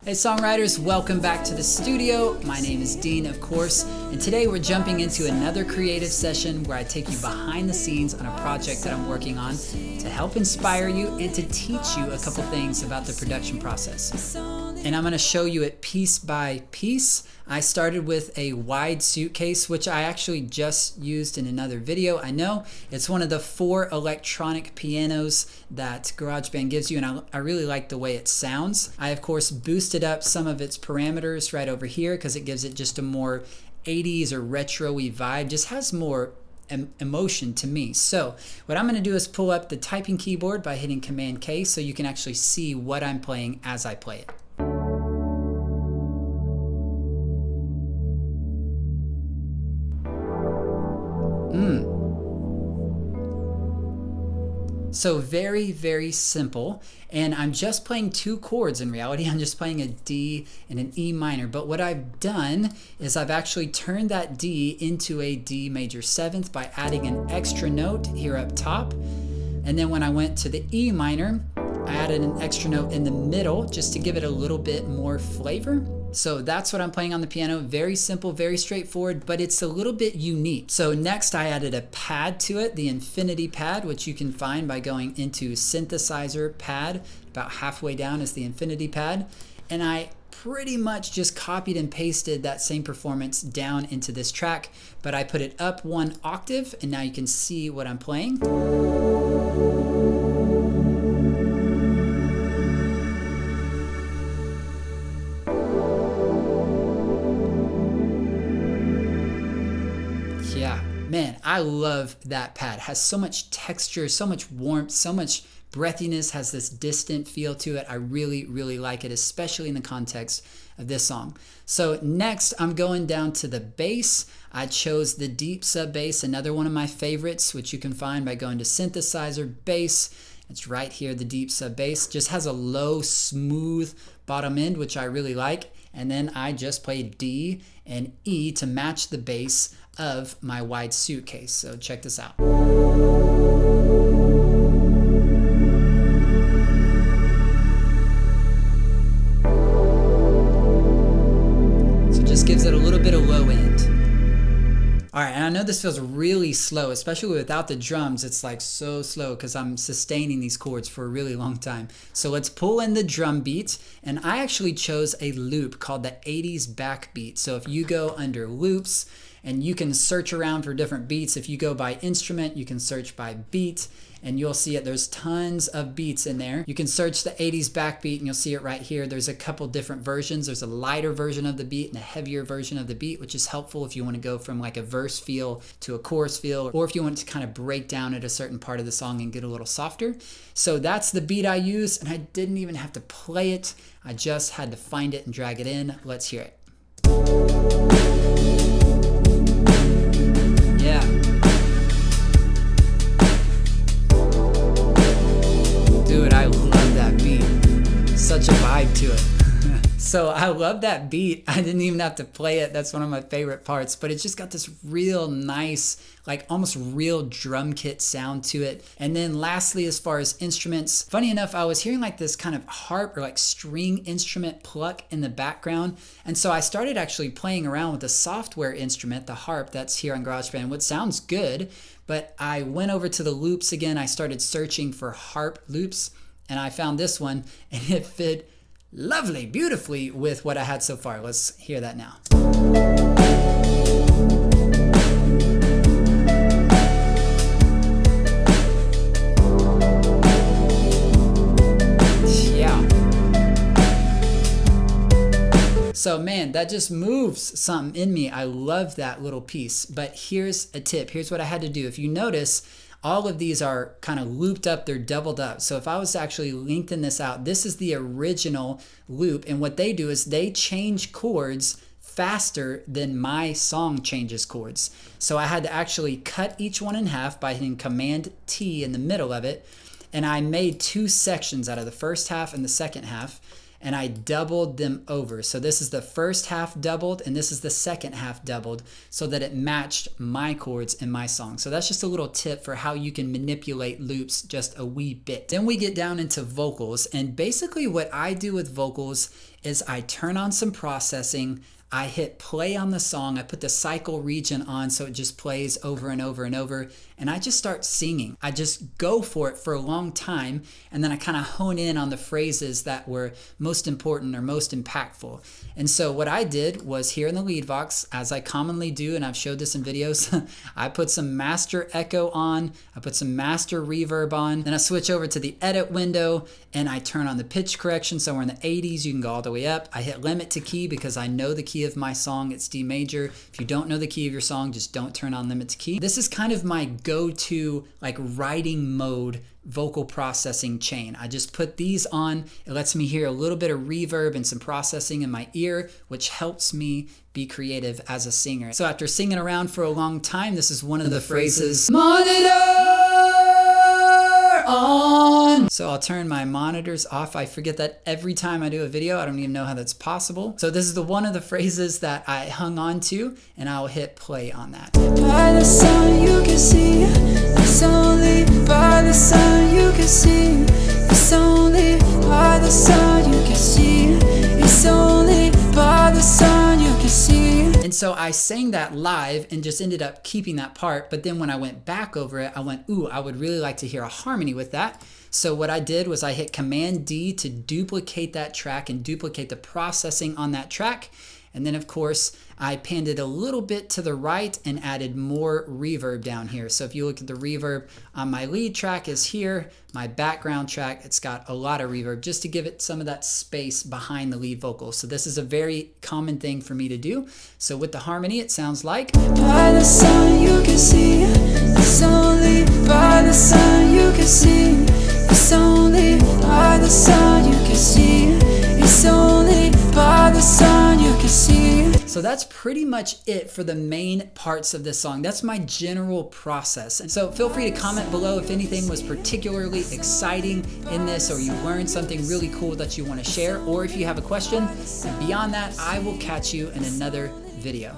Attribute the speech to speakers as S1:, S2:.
S1: Hey songwriters, welcome back to the studio. My name is Dean, of course, and today we're jumping into another creative session where I take you behind the scenes on a project that I'm working on to help inspire you and to teach you a couple things about the production process. And I'm going to show you it piece by piece. I started with a wide suitcase, which I actually just used in another video. I know it's one of the 4 electronic pianos that GarageBand gives you, and I really like the way it sounds. I, of course, boosted up some of its parameters right over here because it gives it just a more 80s or retro-y vibe, just has more emotion to me. So what I'm going to do is pull up the typing keyboard by hitting Command K so you can actually see what I'm playing as I play it. So very, very simple. And I'm just playing 2 chords in reality. I'm just playing a D and an E minor. But what I've done is I've actually turned that D into a D major 7th by adding an extra note here up top. And then when I went to the E minor, I added an extra note in the middle just to give it a little bit more flavor. So that's what I'm playing on the piano. Very simple, very straightforward, but it's a little bit unique. So next I added a pad to it, the Infinity pad, which you can find by going into Synthesizer pad. About halfway down is the Infinity pad. And I pretty much just copied and pasted that same performance down into this track, but I put it up 1 octave, and now you can see what I'm playing. Yeah, man, I love that pad. It has so much texture, so much warmth, so much breathiness, has this distant feel to it. I really, really like it, especially in the context of this song. So next, I'm going down to the bass. I chose the deep sub bass, another one of my favorites, which you can find by going to Synthesizer bass. It's right here, the deep sub bass. Just has a low, smooth bottom end, which I really like. And then I just played D and E to match the bass of my wide suitcase. So check this out. So just gives it a little bit of low end. All right, and I know this feels really slow, especially without the drums. It's like so slow because I'm sustaining these chords for a really long time. So let's pull in the drum beat, and I actually chose a loop called the 80s backbeat. So if you go under loops, and you can search around for different beats. If you go by instrument, you can search by beat, and you'll see it. There's tons of beats in there. You can search the 80s backbeat, and you'll see it right here. There's a couple different versions. There's a lighter version of the beat and a heavier version of the beat, which is helpful if you want to go from like a verse feel to a chorus feel, or if you want to kind of break down at a certain part of the song and get a little softer. So that's the beat I use, and I didn't even have to play it. I just had to find it and drag it in. Let's hear it. Yeah. Dude, I love that beat. Such a vibe to it. So I love that beat. I didn't even have to play it. That's one of my favorite parts, but it's just got this real nice, like almost real drum kit sound to it. And then lastly, as far as instruments, funny enough, I was hearing like this kind of harp or like string instrument pluck in the background. And so I started actually playing around with the software instrument, the harp that's here on GarageBand, which sounds good, but I went over to the loops again. I started searching for harp loops, and I found this one, and it fit lovely, beautifully with what I had so far. Let's hear that now. Yeah. So man, that just moves something in me. I love that little piece. But here's a tip. Here's what I had to do. If you notice, all of these are kind of looped up, they're doubled up. So if I was to actually lengthen this out, this is the original loop. And what they do is they change chords faster than my song changes chords. So I had to actually cut each one in half by hitting Command T in the middle of it. And I made 2 sections out of the first half and the second half. and I doubled them over. So this is the first half doubled and this is the second half doubled so that it matched my chords in my song. So that's just a little tip for how you can manipulate loops just a wee bit. Then we get down into vocals, and basically what I do with vocals is I turn on some processing, I hit play on the song, I put the cycle region on so it just plays over and over and over, and I just start singing. I just go for it for a long time, and then I kind of hone in on the phrases that were most important or most impactful. And so what I did was here in the lead box, as I commonly do, and I've showed this in videos, I put some master echo on, I put some master reverb on, then I switch over to the edit window and I turn on the pitch correction somewhere in the 80s. You can go all the way up. I hit limit to key because I know the key of my song, it's D major. If you don't know the key of your song, just don't turn on limit to key. This is kind of my go-to like writing mode vocal processing chain. I just put these on. It lets me hear a little bit of reverb and some processing in my ear, which helps me be creative as a singer. So after singing around for a long time, this is one of the phrases, monitor on. So I'll turn my monitors off. I forget that every time I do a video. I don't even know how that's possible. So this is one of the phrases that I hung on to, and I'll hit play on that. By the sun you can see, it's only by the sun you can see, it's only by the sun you can see, it's only by the sun you can see. And so I sang that live and just ended up keeping that part, but then when I went back over it, I went, ooh, I would really like to hear a harmony with that. So what I did was I hit Command D to duplicate that track and duplicate the processing on that track. And then of course, I panned it a little bit to the right and added more reverb down here. So if you look at the reverb on my lead track is here, my background track, it's got a lot of reverb just to give it some of that space behind the lead vocal. So this is a very common thing for me to do. So with the harmony, it sounds like, by the sun you can see, it's only by the sun you can see, it's only by the sun you can see, it's only by the sun you can see. So that's pretty much it for the main parts of this song. That's my general process. And so feel free to comment below if anything was particularly exciting in this, or you learned something really cool that you want to share, or if you have a question. And beyond that, I will catch you in another video.